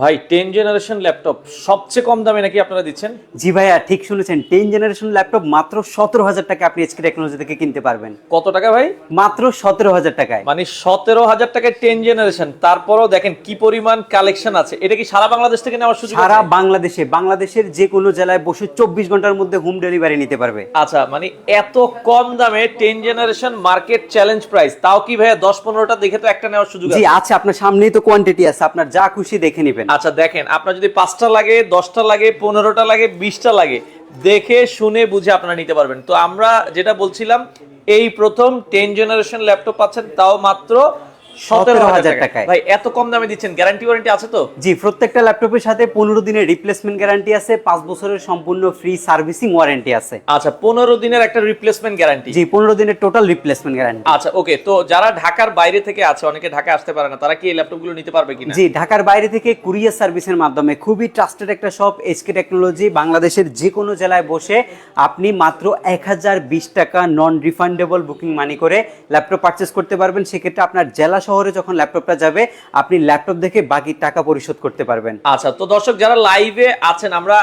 ভাই 10 generation laptop সবচেয়ে কম দামে নাকি আপনারা দিচ্ছেন? জি ভাইয়া, ঠিক শুনেছেন। 10 জেনারেশন ল্যাপটপ মাত্র 17,000 টাকা আপনি এইচকে টেকনোলজি থেকে কিনতে পারবেন। কত টাকা ভাই? মাত্র 17,000 টাকায়। মানে 17,000 টাকায় 10 জেনারেশন। তারপরও দেখেন কি পরিমাণ কালেকশন আছে। এটা কি সারা বাংলাদেশ থেকে নেওয়ার সুযোগ আছে? সারা বাংলাদেশের যে কোনো জেলায় বসে 24 ঘন্টার মধ্যে হোম ডেলিভারি নিতে পারবে। আচ্ছা, মানে এত কম দামে 10 জেনারেশন মার্কেট চ্যালেঞ্জ প্রাইস, তাও কি ভাইয়া 10-15টা দেখে তো একটা নেওয়ার সুযোগ আছে? জি আছে, আপনার সামনেই তো কোয়ান্টিটি আছে, আপনার যা খুশি দেখে নেবেন। আচ্ছা দেখেন, আপনার যদি 5টা লাগে, 10টা লাগে, 15টা লাগে, 20টা লাগে, দেখে শুনে বুঝে আপনারা নিতে পারবেন। তো আমরা যেটা বলছিলাম, এই প্রথম 10 জেনারেশন ল্যাপটপ পাচ্ছেন, তাও মাত্র 17,000 টাকায়। ভাই এত কম দামে দিচ্ছেন, গ্যারান্টি ওয়ারেন্টি আছে তো? জি, প্রত্যেকটা ল্যাপটপের সাথে 15 দিনের রিপ্লেসমেন্ট গ্যারান্টি আছে, 5 বছরের সম্পূর্ণ ফ্রি সার্ভিসিং ওয়ারেন্টি আছে। আচ্ছা, 15 দিনের একটা রিপ্লেসমেন্ট গ্যারান্টি? জি, 15 দিনের টোটাল রিপ্লেসমেন্ট গ্যারান্টি। আচ্ছা ওকে, তো যারা ঢাকার বাইরে থেকে আছে, অনেকে ঢাকা আসতে পারে না, তারা কি এই ল্যাপটপগুলো নিতে পারবে কিনা? জি, ঢাকার বাইরে থেকে কুরিয়ার সার্ভিসের মাধ্যমে, খুবই ট্রাস্টেড একটা শপ এইচকে টেকনোলজি, বাংলাদেশের যে কোনো জেলায় বসে আপনি মাত্র 1020 টাকা নন রিফান্ডেবল বুকিং মানি করে ল্যাপটপ পারচেজ করতে পারবেন। সেক্ষেত্রে আপনার জেলা শহরে যখন ল্যাপটপটা যাবে, আপনি ল্যাপটপ দেখে বাকি টাকা পরিশোধ করতে পারবেন। আচ্ছা, তো দর্শক যারা লাইভে আছেন, আমরা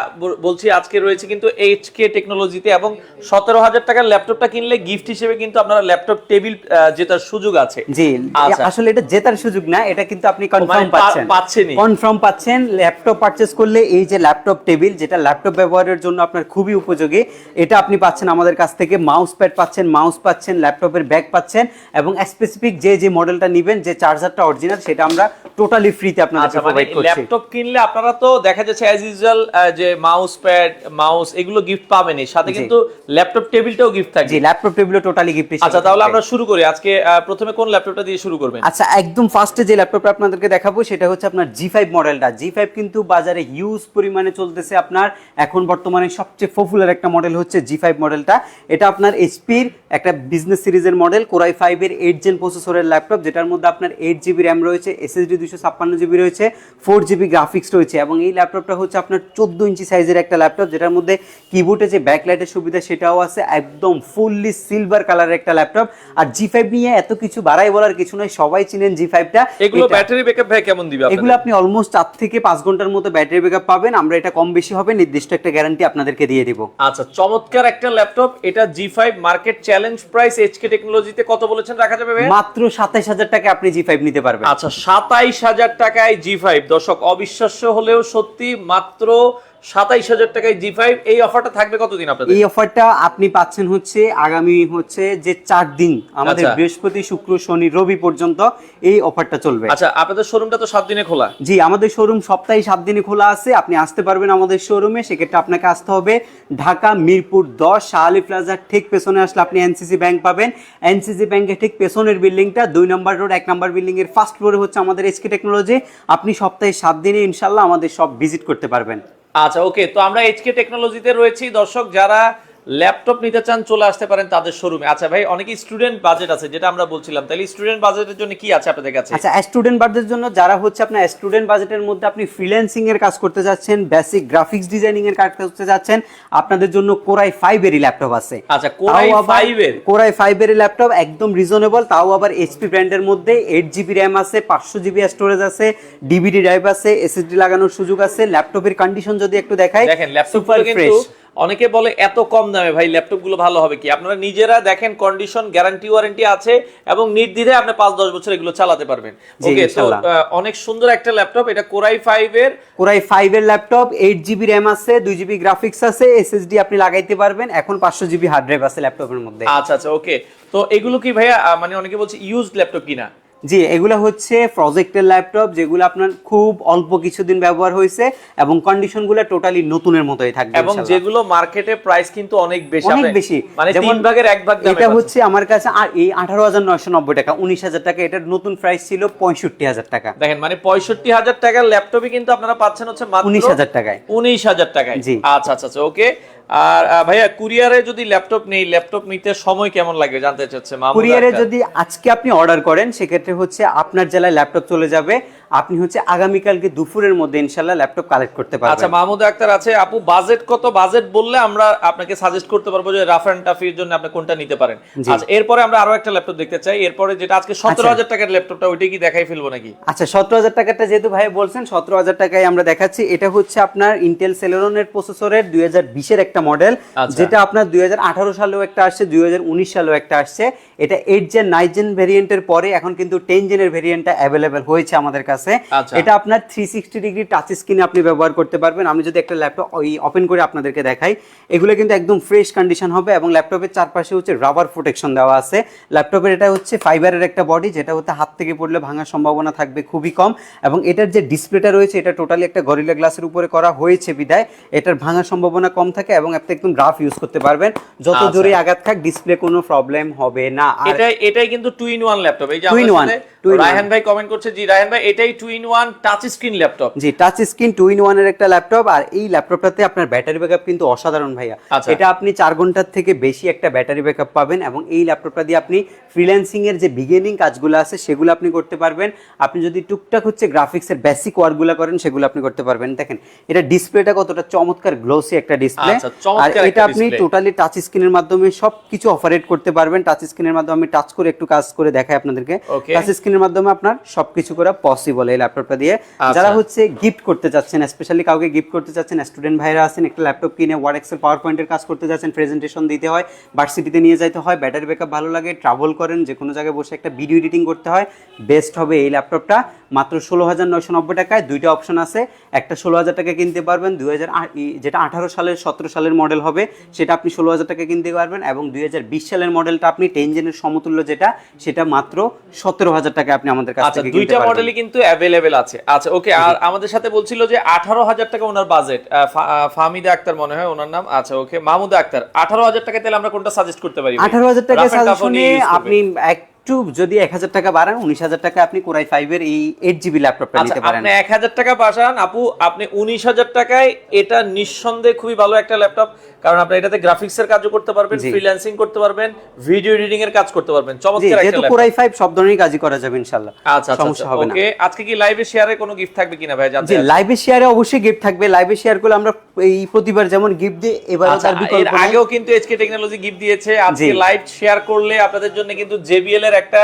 বলছি আজকে রয়েছে কিন্তু এইচকে টেকনোলজিতে, এবং 17,000 টাকার ল্যাপটপটা কিনলে গিফট হিসেবে কিন্তু আপনারা ল্যাপটপ টেবিল জেতার সুযোগ আছে। জি, আচ্ছা, আসলে এটা জেতার সুযোগ না, এটা কিন্তু আপনি কনফার্ম পাচ্ছেনই। কনফার্ম পাচ্ছেন। ল্যাপটপ পারচেজ করলে এই যে ল্যাপটপ টেবিল, যেটা ল্যাপটপ ব্যবহারের জন্য আপনার খুবই উপযোগী, এটা আপনি পাচ্ছেন আমাদের কাছ থেকে। মাউস প্যাড পাচ্ছেন, মাউস পাচ্ছেন, ল্যাপটপের ব্যাগ পাচ্ছেন, এবং স্পেসিফিক যে মডেলটা নেবেন, যে চার্জারটা অরিজিনাল, সেটা আমরা টোটালি ফ্রিতে আপনাদেরকে প্রোভাইড করছি। ল্যাপটপ কিনলে আপনারা তো দেখা যাচ্ছে অ্যাজ ইউজুয়াল যে মাউস প্যাড, মাউস এগুলো গিফট পাবেনই, সাথে কিন্তু ল্যাপটপ টেবিলটাও গিফট থাকবে। জি, ল্যাপটপ টেবিলও টোটালি গিফট। আচ্ছা, তাহলে আমরা শুরু করি। আজকে প্রথমে কোন ল্যাপটপটা দিয়ে শুরু করবেন? আচ্ছা, একদম ফার্স্টে যে ল্যাপটপটা আপনাদেরকে দেখাবো সেটা হচ্ছে আপনার G5 মডেলটা। G5 কিন্তু বাজারে হিউজ পরিমাণে চলতেছে। আপনার এখন বর্তমানে সবচেয়ে পপুলার একটা মডেল হচ্ছে G5 মডেলটা। এটা আপনার এইচপির একটা বিজনেস সিরিজের মডেল, Core i5 এর 8 জেন প্রসেসরের ল্যাপটপ, যেটার মধ্যে আপনার 8GB র্যাম রয়েছে, SSD 256GB রয়েছে, 4GB গ্রাফিক্স রয়েছে, এবং এই ল্যাপটপটা হচ্ছে আপনার 14 ইঞ্চি সাইজের একটা ল্যাপটপ, যেটার মধ্যে কিবোর্ডে যে ব্যাকলাইটের সুবিধা সেটাও আছে। একদম ফুললি সিলভার কালারের একটা ল্যাপটপ। আর G5 নিয়ে এত কিছু বাড়াই বলার কিছু নয়, সবাই চিনেন G5টা। এগুলো ব্যাটারি ব্যাকআপ ভাই কেমন দিবে আপনাদের? এগুলো আপনি অলমোস্ট 4 থেকে 5 ঘন্টার মতো ব্যাটারি ব্যাকআপ পাবেন। আমরা এটা কম বেশি হবে, নির্দিষ্ট একটা গ্যারান্টি আপনাদেরকে দিয়ে দিব। আচ্ছা, চমৎকার একটা ল্যাপটপ। এটা G5 market challenge price HK টেকনোলজিতে কত বলেছেন রাখা যাবে ভাই? মাত্র 27,000 টাকা আপনি G5 নিতে পারবেন। আচ্ছা, 27,000 টাকায় G5। দর্শক, অবিশ্বাস্য হলেও সত্যি, মাত্র 27,000 টাকায় G5। এই অফারটা থাকবে কতদিন আপনাদের? এই অফারটা আপনি পাচ্ছেন হচ্ছে আগামী যে 4 দিন, আমাদের আচ্ছা, বৃহস্পতি, শুক্র, শনি, রবি পর্যন্ত এই অফারটা চলবে। আচ্ছা, আপনাদের শোরুমটা তো 7 দিনে খোলা? জি, আমাদের শোরুম সপ্তাহে 7 দিনে খোলা আছে। আপনি আসতে পারবেন আমাদের শোরুমে। সেক্ষেত্রে আপনাকে আসতে হবে ঢাকা মিরপুর 10 শাহ আলী প্লাজার ঠিক পেছনে আসলে আপনি এনসিসি ব্যাংক পাবেন। এনসিসি ব্যাংকের ঠিক পেছনের বিল্ডিংটা 2 নম্বর রোড 1 নম্বর বিল্ডিং এর ফার্স্ট ফ্লোরে হচ্ছে আমাদের এইচকে টেকনোলজি। আপনি সপ্তাহে 7 দিনে ইনশাআল্লাহ আমাদের সব ভিজিট করতে পারবেন। আচ্ছা ওকে, তো আমরা এইচকে টেকনোলজিতে রয়েছি। দর্শক যারা ল্যাপটপ নিতে চান চলে আসতে পারেন তাদের শোরুমে। আচ্ছা ভাই, অনেকেই স্টুডেন্ট বাজেট আছে, যেটা আমরা বলছিলাম, তাহলে স্টুডেন্ট বাজেটের জন্য কি আছে আপনাদের কাছে? আচ্ছা, স্টুডেন্ট বাজেটের জন্য যারা হচ্ছে আপনার স্টুডেন্ট বাজেটের মধ্যে আপনি ফ্রিল্যান্সিং এর কাজ করতে যাচ্ছেন, বেসিক গ্রাফিক্স ডিজাইনিং এর কাজ করতে যাচ্ছেন, আপনাদের জন্য Core i5 এর ল্যাপটপ আছে। আচ্ছা, Core i5 এর ল্যাপটপ একদম রিজনেবল, তাও আবার এইচপি ব্র্যান্ডের মধ্যে। 8GB র্যাম আছে, 500GB স্টোরেজ আছে, ডিভিডি ড্রাইভ আছে, এসএসডি লাগানোর সুযোগ আছে। ল্যাপটপের কন্ডিশন যদি একটু দেখাই, দেখেন ল্যাপটপগুলো কিন্তু অনেকে বলে এত কম দামে ভাই ল্যাপটপগুলো ভালো হবে কি? আপনারা নিজেরা দেখেন, কন্ডিশন, গ্যারান্টি, ওয়ারেন্টি আছে, এবং নির্দ্বিধায় আপনি 5-10 বছর এগুলো চালাতে পারবেন। ওকে, তো অনেক সুন্দর একটা ল্যাপটপ। এটা Core i5 এর ল্যাপটপ, 8GB র্যাম আছে, 2GB গ্রাফিক্স আছে, এসএসডি আপনি লাগাইতে পারবেন। এখন 500GB হার্ড ড্রাইভ আছে ল্যাপটপের মধ্যে। আচ্ছা আচ্ছা ওকে, তো এগুলো কি ভাইয়া মানে অনেকে বলছে ইউজড ল্যাপটপ কিনা? জি, এগুলো হচ্ছে প্রজেক্টের ল্যাপটপ, যেগুলো আপনার খুব অল্প কিছুদিন ব্যবহার হয়েছে, এবং কন্ডিশনগুলো টোটালি নতুনের মতোই থাকবে, এবং যেগুলো মার্কেটে প্রাইস কিন্তু অনেক বেশি, মানে 3 ভাগের 1 ভাগ দামে। এটা হচ্ছে আমার কাছে আর এই 18,990 টাকা, 19,000 টাকা। এটার নতুন প্রাইস ছিল 65,000 টাকা। দেখেন, মানে 65,000 টাকার ল্যাপটপই কিন্তু আপনারা পাচ্ছেন হচ্ছে মাত্র 19,000 টাকায়। 19,000 টাকায়। আচ্ছা আচ্ছা আচ্ছা ওকে। আর ভাইয়া, কুরিয়ারে যদি ল্যাপটপ নিতে সময় কেমন লাগবে জানতে চাচ্ছে মামুন। কুরিয়ারে যদি আজকে আপনি অর্ডার করেন, সেক্ষেত্রে হচ্ছে আপনার জেলায় ল্যাপটপ চলে যাবে। আপনি হচ্ছে আগামীকালকে দুপুরের মধ্যে ইনশাআল্লাহ ল্যাপটপ কালেক্ট করতে পারবেন। আচ্ছা, মাহমুদ আক্তার আছে আপু, বাজেট কত? বাজেট বললে আমরা আপনাকে সাজেস্ট করতে পারবো যে রাফ এন্ড টাফের জন্য আপনি কোনটা নিতে পারেন। আচ্ছা, এরপরে আমরা আরো একটা ল্যাপটপ দেখতে চাই, এরপরে যেটা আজকে 17,000 টাকার ল্যাপটপটা, ওইটা কি দেখাই ফেলবো নাকি? আচ্ছা, 17,000 টাকাটা যেহেতু ভাই বলছেন 17,000 টাকায় আমরা দেখাচ্ছি। এটা হচ্ছে আপনার ইন্টেল সেলেরনের প্রসেসরের 2020 এর একটা মডেল, যেটা আপনার 2018 সালেও একটা আসছে, 2019 সালেও একটা আসছে। এটা 8 জেন 9 জেন ভেরিয়েন্টের পরে এখন কিন্তু 10 জেনের ভেরিয়েন্টটা অ্যাভেলেবেল হয়েছে আমাদের কাছে। এটা আপনার 360 ডিগ্রি টাচ স্ক্রিনে আপনি ব্যবহার করতে পারবেন। আমি যদি একটা ল্যাপটপ ওপেন করে আপনাদেরকে দেখাই, এগুলো কিন্তু একদম ফ্রেশ কন্ডিশন হবে এবং ল্যাপটপের চারপাশে হচ্ছে রাবার প্রোটেকশন দেওয়া আছে। ল্যাপটপের এটা হচ্ছে ফাইবারের একটা বডি, যেটা হচ্ছে হাত থেকে পড়লে ভাঙার সম্ভাবনা থাকবে খুবই কম। এবং এটার যে ডিসপ্লেটা রয়েছে, এটা টোটালি একটা গরিলা গ্লাসের উপরে করা হয়েছে বিধায় এটার ভাঙার সম্ভাবনা কম থাকে এবং আপনি একদম রাফ ইউজ করতে পারবেন। যত জোরে আঘাত খাক ডিসপ্লে কোনো প্রবলেম হবে না। আর এটাই কিন্তু 2-in-1 ল্যাপটপ। এই যে আমাদের রায়হান ভাই কমেন্ট করছে, জি রায়হান ভাই এটাই 2-in-1 টাচ স্ক্রিন ল্যাপটপ। জি, টাচ স্ক্রিন 2-in-1 এর একটা ল্যাপটপ। আর এই ল্যাপটপটাতে আপনার ব্যাটারি ব্যাকআপ কিন্তু অসাধারণ ভাইয়া। এটা আপনি 4 ঘন্টার থেকে বেশি একটা ব্যাটারি ব্যাকআপ পাবেন এবং এই ল্যাপটপটা দিয়ে আপনি ফ্রিল্যান্সিং এর যে বিগিনিং কাজগুলো আছে সেগুলো আপনি করতে পারবেন। আপনি যদি টুকটাক হচ্ছে গ্রাফিক্সের বেসিক ওয়ার্কগুলো করেন সেগুলো আপনি করতে পারবেন। দেখেন এটা ডিসপ্লেটা কতটা চমৎকার গ্লোসি একটা ডিসপ্লে। আর এটা আপনি টোটালি টাচ স্ক্রিনের মাধ্যমে সবকিছু অপারেট করতে পারবেন। টাচ স্ক্রিনের মাধ্যমে আমি টাচ করে একটু কাজ করে দেখাই আপনাদেরকে। টাচ স্ক্রিনের মাধ্যমে আপনার সবকিছু করা পসিবল এই ল্যাপটপটা দিয়ে। যারা হচ্ছে গিফট করতে চাচ্ছেন, স্পেশালি কাউকে গিফট করতে চাচ্ছেন, স্টুডেন্ট ভাইরা আছেন, একটা ল্যাপটপ কিনে ওয়ার্ড এক্সেল পাওয়ার পয়েন্টের কাজ করতে যাচ্ছেন, প্রেজেন্টেশন দিতে হয়, ভার্সিটিতে নিয়ে যাইতে হয়, ব্যাটারি ব্যাকআপ ভালো লাগে, ট্রাভেল করেন, যে কোনো জায়গায় বসে একটা ভিডিও এডিটিং করতে হয়, বেস্ট হবে এই ল্যাপটপটা। মাত্র 16,990 টাকায় দুইটা অপশন আছে। একটা 16,000 টাকা কিনতে পারবেন, 2000 যেটা 18 সালের 17 সালের মডেল হবে সেটা আপনি 16,000 টাকা কিনতে পারবেন, এবং 2020 সালের মডেলটা আপনি 10 জেনের সমতুল্য যেটা, সেটা মাত্র 17,000 টাকা আপনি আমাদের কাছ থেকে কিনতে পারবেন। দুইটা মডেলই কিন্তু अवेलेबल আছে। আচ্ছা ওকে, আর আমাদের সাথে বলছিল যে 18,000 টাকা ওনার বাজেট, ফাহমিদা আক্তার মনে হয় ওনার নাম। আচ্ছা ওকে, মাহমুদা আক্তার, 18,000 টাকা তাহলে আমরা কোনটা সাজেস্ট করতে পারি? 18,000 টাকা সাজেশনে আপনি একটু যদি 1,000 টাকা বাড়ান, 19,000 টাকা আপনি কোরাই 5 এর এই 8GB ল্যাপটপটা নিতে পারেন। আপনি 1,000 টাকা পাঠান আপু, আপনি 19,000 টাকায় এটা নিঃসন্দেহে খুবই ভালো একটা ল্যাপটপ। কারণ আপনি এটাতে গ্রাফিক্সের কাজও করতে পারবেন, ফ্রিল্যান্সিং করতে পারবেন, ভিডিও এডিটিং এর কাজ করতে পারবেন। চমৎকার একটা ল্যাপটপ। কোরাই 5 সব ধরনের কাজই করা যাবে ইনশাআল্লাহ। আচ্ছা সমস্যা হবে না। ওকে, আজকে কি লাইভে শেয়ারে কোনো গিফট থাকবে কিনা ভাই? জি, লাইভে শেয়ারে অবশ্যই গিফট থাকবে। লাইভে শেয়ার করলে আমরা এই প্রতিবার যেমন গিফট দিই, এবারও তার বিকল্প নাই। আগেও কিন্তু এচকে টেকনোলজি গিফট দিয়েছে। আজকে লাইভ শেয়ার করলে আপনাদের জন্য কিন্তু জেবিএল এর একটা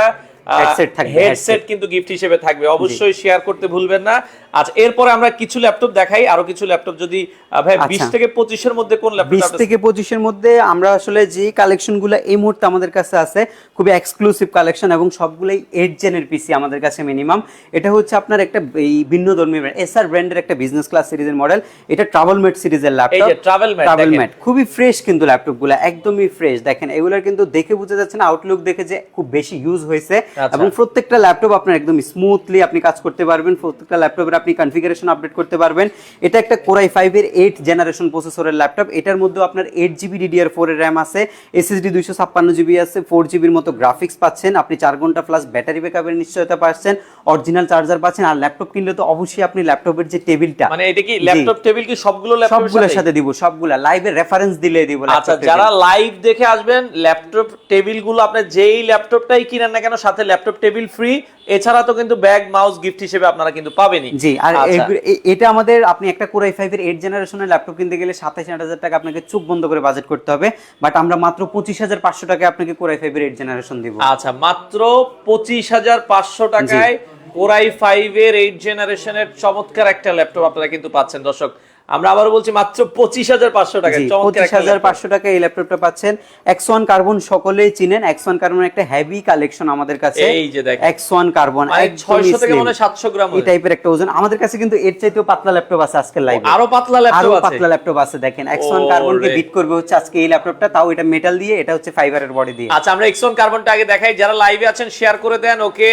হেডসেট কিন্তু গিফট হিসেবে থাকবে। অবশ্যই শেয়ার করতে ভুলবেন না। আচ্ছা, এরপরে আমরা কিছু ল্যাপটপ দেখাই, আরো কিছু ল্যাপটপ যদি ভাই 20 থেকে 25 এর মধ্যে কোন ল্যাপটপ? 20 থেকে 25 এর মধ্যে আমরা আসলে যে কালেকশনগুলো এই মুহূর্তে আমাদের কাছে আছে খুবই এক্সক্লুসিভ কালেকশন এবং সবগুলাই 8 জেনের পিসি আমাদের কাছে মিনিমাম। এটা হচ্ছে আপনার একটা এই ভিন্নধর্মী ব্র্যান্ড, এসআর ব্র্যান্ডের একটা বিজনেস ক্লাস সিরিজের মডেল। এটা ট্রাভেলমেট সিরিজের ল্যাপটপ। এই যে ট্রাভেলমেট খুবই ফ্রেশ কিন্তু ল্যাপটপগুলো একদমই ফ্রেশ। দেখেন এগুলোর কিন্তু দেখে বোঝা যাচ্ছে না, আউটলুক দেখে যে খুব বেশি ইউজ হয়েছে। এবং প্রত্যেকটা ল্যাপটপ আপনার একদম স্মুথলি আপনি কাজ করতে পারবেন। প্রত্যেকটা ল্যাপটপের আপনি কনফিগারেশন আপডেট করতে পারবেন। এটা একটা কোরাই 5 এর 8 জেনারেশন প্রসেসরের ল্যাপটপ। এটার মধ্যে আপনার 8GB DDR4 এর RAM আছে, SSD 256GB আছে, 4GB এর মতো গ্রাফিক্স পাচ্ছেন, আপনি 4 ঘন্টা প্লাস ব্যাটারি ব্যাকআপের নিশ্চয়তা পাচ্ছেন, অরিজিনাল চার্জার পাচ্ছেন। আর ল্যাপটপ কিনলে তো অবশ্যই আপনি ল্যাপটপের যে টেবিলটা, মানে এটা কি ল্যাপটপ টেবিল কি সবগুলোর সাথে দিব, সবগুলা লাইভে রেফারেন্স দিলে দিব। আচ্ছা, যারা লাইভ দেখে আসবেন, ল্যাপটপ টেবিলগুলো আপনি যেই ল্যাপটপটাই কিনেন না কেন সাথে ল্যাপটপ টেবিল ফ্রি। এছাড়া তো কিন্তু ব্যাগ মাউস গিফট হিসেবে আপনারা কিন্তু পাবেনই। জি, আর এটা আমাদের আপনি একটা কোরাই 5 এর 8 জেনারেশনের ল্যাপটপ কিনতে গেলে 27,000 টাকা আপনাকে চোখ বন্ধ করে বাজেট করতে হবে। বাট আমরা মাত্র 25,500 টাকায় আপনাকে কোরাই 5 এর 8 জেনারেশন দিব। আচ্ছা, মাত্র 25,500 টাকায় কোরাই 5 এর 8 জেনারেশনের চমৎকার একটা ল্যাপটপ আপনারা কিন্তু পাচ্ছেন। দর্শক, আমরা আবারও বলছি মাত্র 25,500 টাকা। 25,500 টাকা এই ল্যাপটপটা পাচ্ছেন। X1 কার্বন সকলেই চিনেন। X1 কার্বন একটা হেভি কালেকশন আমাদের কাছে। এই যে দেখেন X1 কার্বন 600 থেকে মনে 700 গ্রাম এই টাইপের একটা ওজন। আমাদের কাছে কিন্তু এর চাইতেও পাতলা ল্যাপটপ আছে আজকে লাইভে। আরো পাতলা ল্যাপটপ আছে দেখেন। X1 কার্বনকে বিট করবে হচ্ছে আজকে এই ল্যাপটপটা, তাও এটা মেটাল দিয়ে, এটা হচ্ছে ফাইবারের বডি দিয়ে। আচ্ছা, আমরা X1 কার্বনটা আগে দেখাই। যারা লাইভে আছেন শেয়ার করে দেন। ওকে,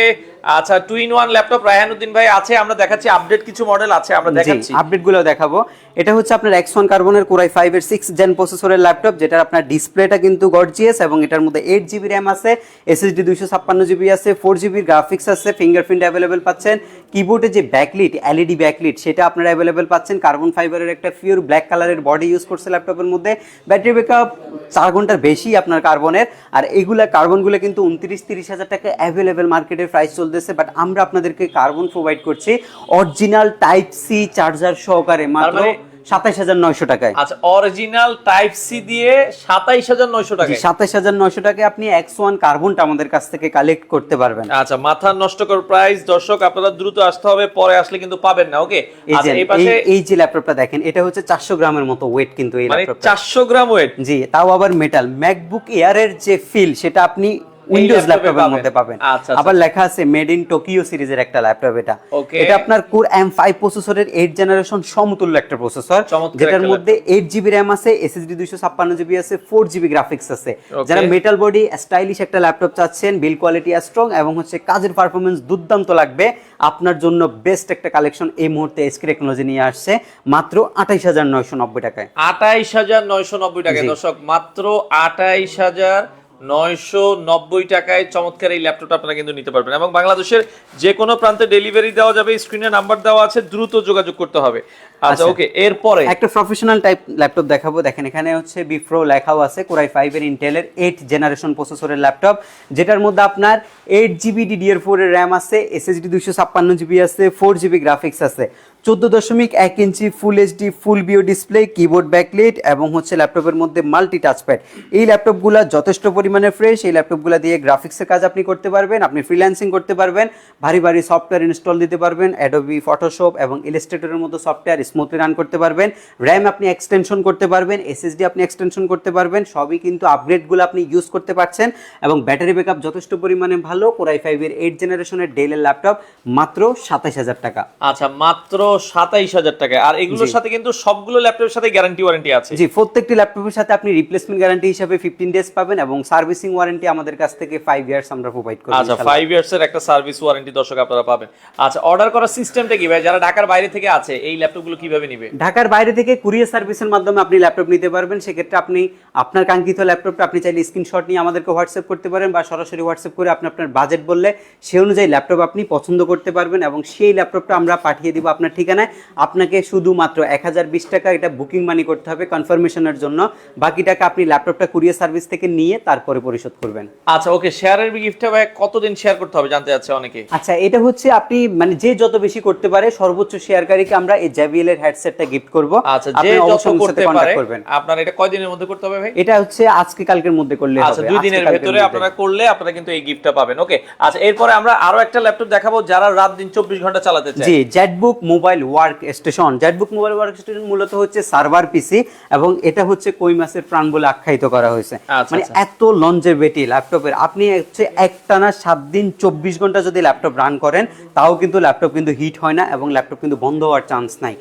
আচ্ছা 2-in-1 ল্যাপটপ রায়হানুদ্দিন ভাই আছে, আমরা দেখাচ্ছি আপডেট কিছু মডেল আছে, আমরা দেখাচ্ছি আপডেটগুলো দেখাবো। এটা হচ্ছে আপনার X1 কার্বনের কোরাই 5 এর 6 জেন প্রসেসরের ল্যাপটপ, যেটা আপনার ডিসপ্লেটা কিন্তু গর্জিয়াস এবং এটার মধ্যে 8GB RAM আছে, SSD 256GB আছে, 4GB গ্রাফিক্স আছে, ফিঙ্গারপ্রিন্ট अवेलेबल পাচ্ছেন। কিবোর্ডে যে ব্যাকলিট LED ব্যাকলিট সেটা আপনারা अवेलेबल পাচ্ছেন। কার্বন ফাইবারের একটা পিওর ব্ল্যাক কালারের বডি ইউজ করছে ল্যাপটপের মধ্যে। ব্যাটারি ব্যাকআপ 4 ঘন্টার বেশি আপনার কার্বনের। আর এইগুলা কার্বনগুলো কিন্তু 29-30 হাজার টাকা अवेलेबल মার্কেটের প্রাইস চলতে চলতেছে, বাট আমরা আপনাদেরকে কার্বন প্রোভাইড করছি অরিজিনাল টাইপ সি চার্জার সহকারে মাত্র 27,900 টাকায়। আচ্ছা, অরিজিনাল টাইপ সি দিয়ে 27,900 টাকায়। 27,900 টাকায় আপনি X1 কার্বনটা আমাদের কাছ থেকে কালেক্ট করতে পারবেন। আচ্ছা, মাথা নষ্ট কর প্রাইস। দর্শক আপনারা দ্রুত আসতে হবে, পরে আসলে কিন্তু পাবেন না। ওকে, আচ্ছা এই পাশে এই যে ল্যাপটপটা দেখেন, এটা হচ্ছে 400 গ্রামের মতো ওয়েট কিন্তু এই মানে ল্যাপটপটা। 400 গ্রাম ওয়েট। জি, তাও আবার মেটাল। ম্যাকবুক এয়ার এর যে ফিল সেটা আপনি উইন্ডোজ ল্যাপটপের মধ্যে পাবেন। আবার লেখা আছে মেড ইন টোকিও সিরিজের একটা ল্যাপটপ এটা। এটা আপনার কোর M5 প্রসেসরের 8 জেনারেশন সমতুল্য একটা প্রসেসর, যেটার মধ্যে 8GB RAM আছে, SSD 256GB আছে, 4GB গ্রাফিক্স আছে। যারা মেটাল বডি স্টাইলিশ একটা ল্যাপটপ চাচ্ছেন, বিল কোয়ালিটি স্ট্রং এবং হচ্ছে কাজের পারফরম্যান্স দুর্দান্ত লাগবে, আপনার জন্য বেস্ট একটা কালেকশন এই মুহূর্তে SK টেকনোলজি নিয়ে আসছে মাত্র 28,990 টাকায়। 28,990 টাকায় দর্শক, মাত্র 28,990 টাকায় চমৎকার এই ল্যাপটপটা আপনারা কিন্তু নিতে পারবেন এবং বাংলাদেশের যে কোনো প্রান্তে ডেলিভারি দেওয়া যাবে। স্ক্রিনে নাম্বার দেওয়া আছে, দ্রুত যোগাযোগ করতে হবে। আচ্ছা ওকে, এরপরে একটা প্রফেশনাল টাইপ ল্যাপটপ দেখাবো। দেখেন এখানে হচ্ছে বিপ্রো লেখাও আছে, কোরাই 5 এর ইন্টেলের 8 জেনারেশন প্রসেসরের ল্যাপটপ, যেটার মধ্যে আপনার 8GB DDR4 এর RAM আছে, SSD 256GB আছে, 4GB গ্রাফিক্স আছে, 14.1 ইঞ্চি full HD full view display, keyboard backlight এবং হচ্ছে ল্যাপটপের মধ্যে মাল্টি টাচপ্যাড। এই ল্যাপটপগুলো যথেষ্ট পরিমাণে ফ্রেশ। এই ল্যাপটপগুলো দিয়ে গ্রাফিক্সের কাজ আপনি করতে পারবেন, আপনি ফ্রিল্যান্সিং করতে পারবেন, ভারী ভারী সফটওয়্যার ইনস্টল দিতে পারবেন, অ্যাডোবি ফটোশপ এবং ইলাস্ট্রেটরের মতো সফটওয়্যার স্মুথলি রান করতে পারবেন, র্যাম আপনি এক্সটেনশন করতে পারবেন, এসএসডি আপনি এক্সটেনশন করতে পারবেন, সবই কিন্তু আপগ্রেডগুলো আপনি ইউজ করতে পারছেন এবং ব্যাটারি ব্যাকআপ যথেষ্ট পরিমাণে ভালো। কোরাই 5 এর 8 জেনারেশনের ডেলের ল্যাপটপ মাত্র 27,000 টাকা। আচ্ছা, মাত্র 27,000 টাকা। আর এগুলোর সাথে কিন্তু সবগুলো ল্যাপটপের সাথে গ্যারান্টি ওয়ারেন্টি আছে। জি, প্রত্যেকটি ল্যাপটপের সাথে আপনি রিপ্লেসমেন্ট গ্যারান্টি হিসেবে 15 ডেজ পাবেন এবং সার্ভিসিং ওয়ারেন্টি আমাদের কাছ থেকে 5 ইয়ার্স আমরা প্রোভাইড করি। আচ্ছা, 5 ইয়ার্স এর একটা সার্ভিস ওয়ারেন্টি দর্শক আপনারা পাবেন। আচ্ছা, অর্ডার করার সিস্টেমটা কি ভাই? যারা ঢাকার বাইরে থেকে আছে এই ল্যাপটপগুলো কিভাবে নেবে? ঢাকার বাইরে থেকে কুরিয়ার সার্ভিসের মাধ্যমে আপনি ল্যাপটপ নিতে পারবেন। সেক্ষেত্রে আপনি আপনার কাঙ্ক্ষিত ল্যাপটপটা আপনি চাইলে স্ক্রিনশট নিয়ে আমাদেরকে হোয়াটসঅ্যাপ করতে পারেন বা সরাসরি হোয়াটসঅ্যাপ করে আপনি আপনার বাজেট বললে সেই অনুযায়ী ল্যাপটপ আপনি পছন্দ করতে পারবেন এবং সেই ল্যাপটপটা আমরা পাঠিয়ে দিব আপনার ঠিকানায়। আপনাকে শুধুমাত্র 1020 টাকা এটা বুকিং মানি করতে হবে কনফার্মেশনের জন্য, বাকি টাকা আপনি ল্যাপটপটা কুরিয়ার সার্ভিস থেকে নিয়ে তারপরে পরিশোধ করবেন। আচ্ছা ওকে, শেয়ারের গিফটটা ভাই কতদিন শেয়ার করতে হবে জানতে চাচ্ছে অনেকে। আচ্ছা, এটা হচ্ছে আপনি মানে যে যত বেশি করতে পারে সর্বোচ্চ শেয়ারকারীকে আমরা এই JBL এর হেডসেটটা গিফট করব। আচ্ছা, যে যত করতে পারে আপনারা এটা কয় দিনের মধ্যে করতে হবে ভাই? এটা হচ্ছে আজকে কালকের মধ্যে করলে হবে। আচ্ছা, 2 দিনের ভিতরে আপনারা করলে আপনারা কিন্তু এই গিফটটা পাবেন। ওকে, আচ্ছা এরপরে আমরা আরো একটা ল্যাপটপ দেখাবো যারা রাত দিন 24 ঘন্টা চালাতে চায়। জি, Jetbook mobile work station. Jetbook mobile work station মূলত হচ্ছে সার্ভার পিসি এবং এটা হচ্ছে কই মাসের প্রাণ বলে আখ্যায়িত করা হয়েছে। মানে এত লঞ্জেভিটি ল্যাপটপের, আপনি হচ্ছে একটানা 7 দিন 24 ঘন্টা যদি ল্যাপটপ রান করেন তাও কিন্তু ল্যাপটপ কিন্তু হিট হয় না এবং ল্যাপটপ কিন্তু বন্ধ হওয়ার চান্স নাই।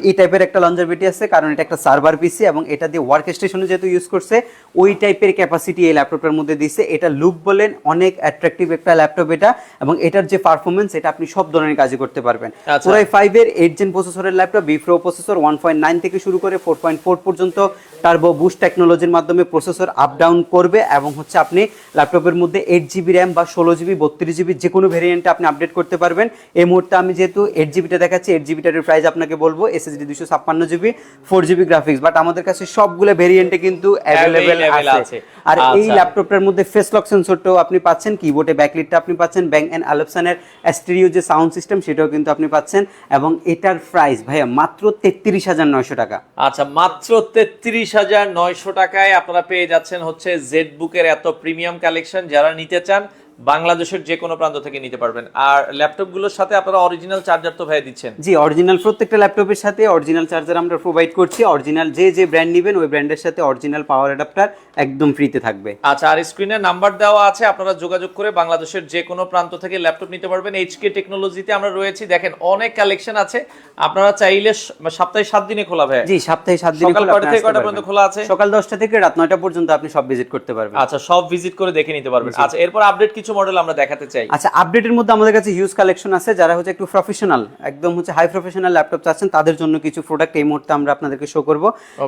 এই টাইপের একটা লঞ্জেভিটি আছে কারণ এটা একটা সার্ভার পিসি এবং এটা দিয়ে ওয়ার্ক স্টেশনে যেহেতু ইউজ করছে ওই টাইপের ক্যাপাসিটি এই ল্যাপটপের মধ্যে দিচ্ছে। এটা লুক বলেন অনেক অ্যাট্রাকটিভ একটা ল্যাপটপ এটা, এবং এটার যে পারফরমেন্স এটা আপনি সব ধরনের কাজই করতে পারবেন। কোরাই 5 এর 8 জেন প্রসেসরের ল্যাপটপ, বিপ্রো প্রসেসর 1.9 থেকে শুরু করে 4.4 পর্যন্ত টার্বো বুস্ট টেকনোলজির মাধ্যমে প্রসেসর আপ ডাউন করবে এবং হচ্ছে আপনি ল্যাপটপের মধ্যে 8GB RAM বা 16GB 32GB যে কোনো ভেরিয়েন্টে আপনি আপডেট করতে পারবেন। এই মুহূর্তে আমি যেহেতু 8GBটা দেখাচ্ছি, 8GBটার প্রাইস আপনাকে বলবো SSD 256GB 4GB graphics, but আমাদের কাছে সবগুলো ভেরিয়েন্টে কিন্তু অ্যাভেলেবেল আছে। আর এই ল্যাপটপটার মধ্যে ফেস লক সেন্সরটাও আপনি পাচ্ছেন, কিবোর্ডে ব্যাকলিটটা আপনি পাচ্ছেন, ব্যাং এন্ড অলিপসনের স্টেরিও যে সাউন্ড সিস্টেম সেটাও কিন্তু আপনি পাচ্ছেন এবং এটার প্রাইস ভাইয়া মাত্র 33,900 টাকা। আচ্ছা, মাত্র 33,900 টাকায় আপনারা পেয়ে যাচ্ছেন হচ্ছে জেটবুকের এত প্রিমিয়াম কালেকশন। যারা নিতে চান বাংলাদেশের যে কোনো প্রান্ত থেকে নিতে পারবেন। আর ল্যাপটপগুলোর সাথে আপনারা অরিজিনাল চার্জার তো ভাই দিচ্ছেন? জি, অরিজিনাল প্রত্যেকটা ল্যাপটপের সাথে অরিজিনাল চার্জার আমরা প্রোভাইড করছি। অরিজিনাল যে ব্র্যান্ড নেবেন ওই ব্র্যান্ডের সাথে অরিজিনাল পাওয়ার অ্যাডাপ্টার একদম ফ্রিতে থাকবে। আচ্ছা, আর স্ক্রিনে নাম্বার দেওয়া আছে, আপনারা যোগাযোগ করে বাংলাদেশের যে কোনো প্রান্ত থেকে ল্যাপটপ নিতে পারবেন। HK টেকনোলজিতে আমরা রয়েছি, দেখেন অনেক কালেকশন আছে। আপনারা চাইলে সপ্তাহে 7 দিনে খোলা ভাই? জি, সপ্তাহে 7 দিনে খোলা। কয়টা থেকে কয়টা পর্যন্ত খোলা আছে? সকাল 10টা থেকে রাত 9টা পর্যন্ত আপনি সব ভিজিট করতে পারবেন। আচ্ছা, সব ভিজিট করে দেখে নিতে পারবেন। আচ্ছা, এরপর আপডেট কিছু মডেল আমরা দেখাতে চাই। আচ্ছা, আপডেটের মধ্যে আমাদের কাছে হিউজ কালেকশন আছে। যারা হচ্ছে একটু প্রফেশনাল, একদম হচ্ছে হাই প্রফেশনাল ল্যাপটপ চাচ্ছেন তাদের জন্য কিছু প্রোডাক্ট এই মুহূর্তে আমরা আপনাদেরকে শো করব।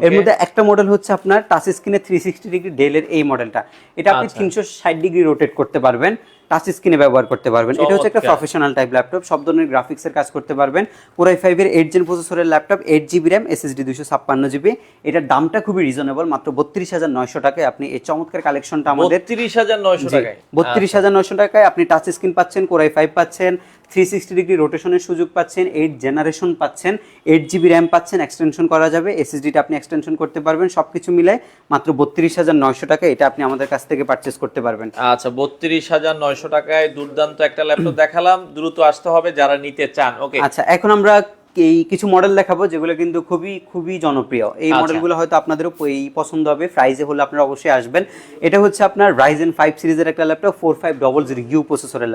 এর মধ্যে একটা মডেল হচ্ছে আপনার টাচ স্ক্রিনে 360 ডিগ্রি ডেলের এই মডেলটা। এটা আপনি 360 ডিগ্রি রোটেট করতে পারবেন টাচ স্ক্রিনে ব্যবহার করতে পারবেন। এটা হচ্ছে একটা চমৎকার। প্রফেশনাল টাইপ ল্যাপটপ, সব ধরনের গ্রাফিক্সের কাজ করতে পারবেন। Core i5 এর 8 জেন প্রসেসরের laptop, 8GB RAM, SSD 256GB। এটার দামটা খুবই রিজনেবল, মাত্র 32,900 টাকায় আপনি এই চমৎকার কালেকশনটা আমাদের 32,900 টাকায়। 32,900 টাকায় আপনি টাচ স্ক্রিন পাচ্ছেন, Core i5 পাচ্ছেন, 360 ডিগ্রি রোটেশনের সুযোগ পাচ্ছেন, 8 জেনারেশন পাচ্ছেন, 8GB RAM পাচ্ছেন, এক্সটেনশন করা যাবে, SSDটা আপনি এক্সটেনশন করতে পারবেন। সবকিছু মিলে মাত্র 32,900 টাকা এটা আপনি আমাদের কাছ থেকে পারচেজ করতে পারবেন। আচ্ছা, 32,900 টাকায় দুর্দান্ত একটা ল্যাপটপ দেখালাম, দ্রুত আসতে হবে যারা নিতে চান। ওকে, আচ্ছা, এখন আমরা এই কিছু মডেল দেখাবো যেগুলো কিন্তু খুবই খুবই জনপ্রিয়। এই আচ্ছা। মডেলগুলো হয়তো আপনাদেরও পছন্দ হবে, প্রাইজে হলে আপনারা অবশ্যই আসবেন। এটা হচ্ছে আপনার Ryzen 5 সিরিজের একটা ল্যাপটপ, 4500U প্রসেসরের